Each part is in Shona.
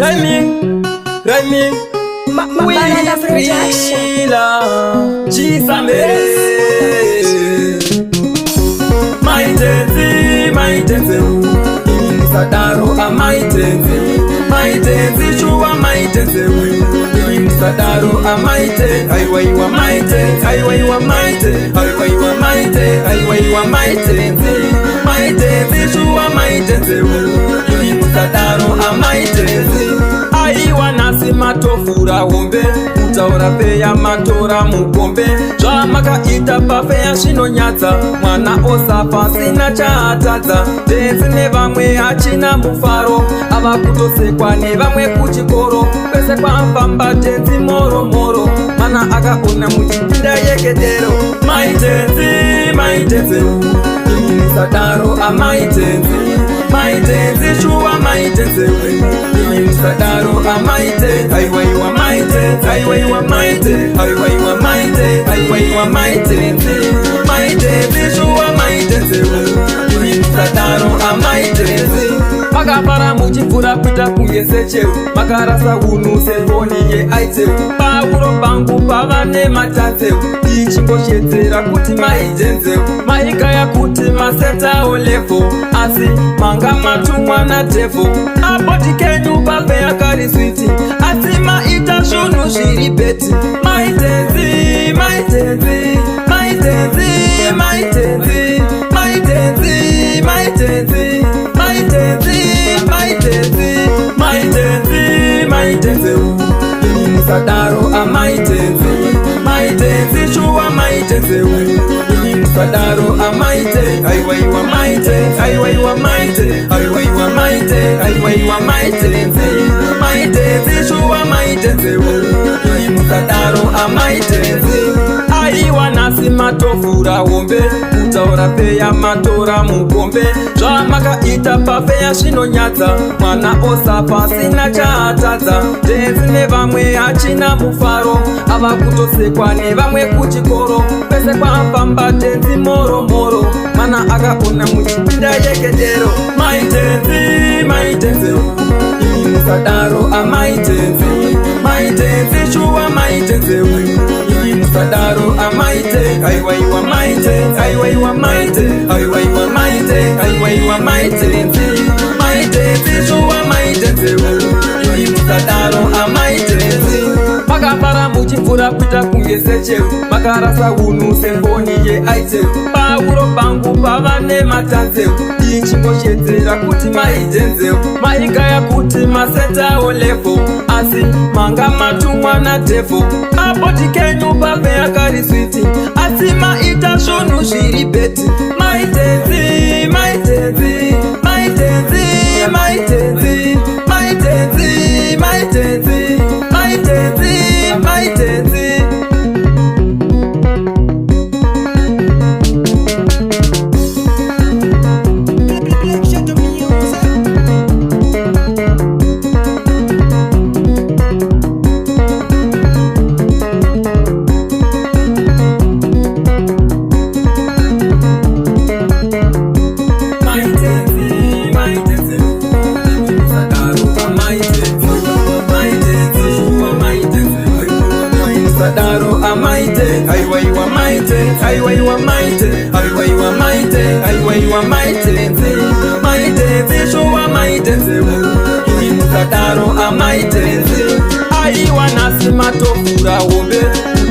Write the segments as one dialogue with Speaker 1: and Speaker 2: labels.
Speaker 1: Rhyming,
Speaker 2: Banana Production.
Speaker 1: Chisame, maitenzi, Sadaro a maitenzi, chua maitenzi, Sadaro a maitenzi, aiwaiwa maitenzi, chua maitenzi, Sadaro a maitenzi, aiwa nasi matofura wombe, utaora peya matora mukombe, zvamaka ita pafeya shinonyadza, mwana osafa sina chaatadza, tenzi nevamwe hachina mufaro, ava kutosekwa nevamwe kuchikoro, kwese kwafamba tenzi moro, mana akaona muchipinda yekedero, maitenzi, Sadaro a maitenzi, chua maitenzi, Sadaro a maitenzi, aiwaiwa maitenzi, chua maitenzi, Sadaro a maitenzi. Makafara muchipfura kuita kunge secheu, makarasa unhu sefoni yeaiteu, pauro pangu pava nematanzeu, ichingoshedzera kuti maijenzeu, maikaya kuti masetawo levo, asi manga matumwa nadhevho, apoti kenyu pafeya kari switi, asi maita zvunhu zviri beti, maitenzi, Sadaro a maitenzi, chua maitenzi, Sadaro a maitenzi, aiwaiwa maitenzi, chua maitenzi, Sadaro a maitenzi, aiwa nasi matofura wombe, utaora peya matora mukombe, zvamakaita pafeya svinonyadza, mwana osafa sina chaatadza, tenzi nevamwe hachina mufaro, ava kutosekwa nevamwe kuchikoro, kwese kwafamba tenzi moro, mana akaona muchipinda yekedero, maitenzi, Sadaro a maitenzi, chua maitenzi, Sadaro a maitenzi, aiwaiwa maitenzi, chua maitenzi, Sadaro a maitenzi. Makafara muchipfura kuita kunge secheu, makarasa unhu sefoni yeaiteu, pauro pangu pava nematanzeu, ichingoshedzera kuti maijenzeu, maikaya kuti masetawo levo, asi manga matumwa nadhevho, apoti kenyu pafeya kari switi, asi maita zvunhu zviri beti, maitenzi, Sadaro a maitenzi, aiwaiwa maitenzi, chua maitenzi, Sadaro a maitenzi, aiwa nasi matofura wombe,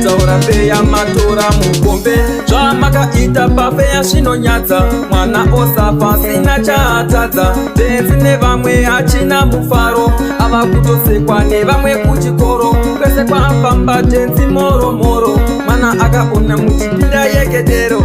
Speaker 1: utaora peya matora mukombe, zvamakaita pafeya svinonyadza, mwana osafa sina chaatadza, tenzi nevamwe hachina mufaro, ava kutosekwa nevamwe kuchikoro, kwese kwafamba tenzi moro, mana akaona muchipinda yekedero.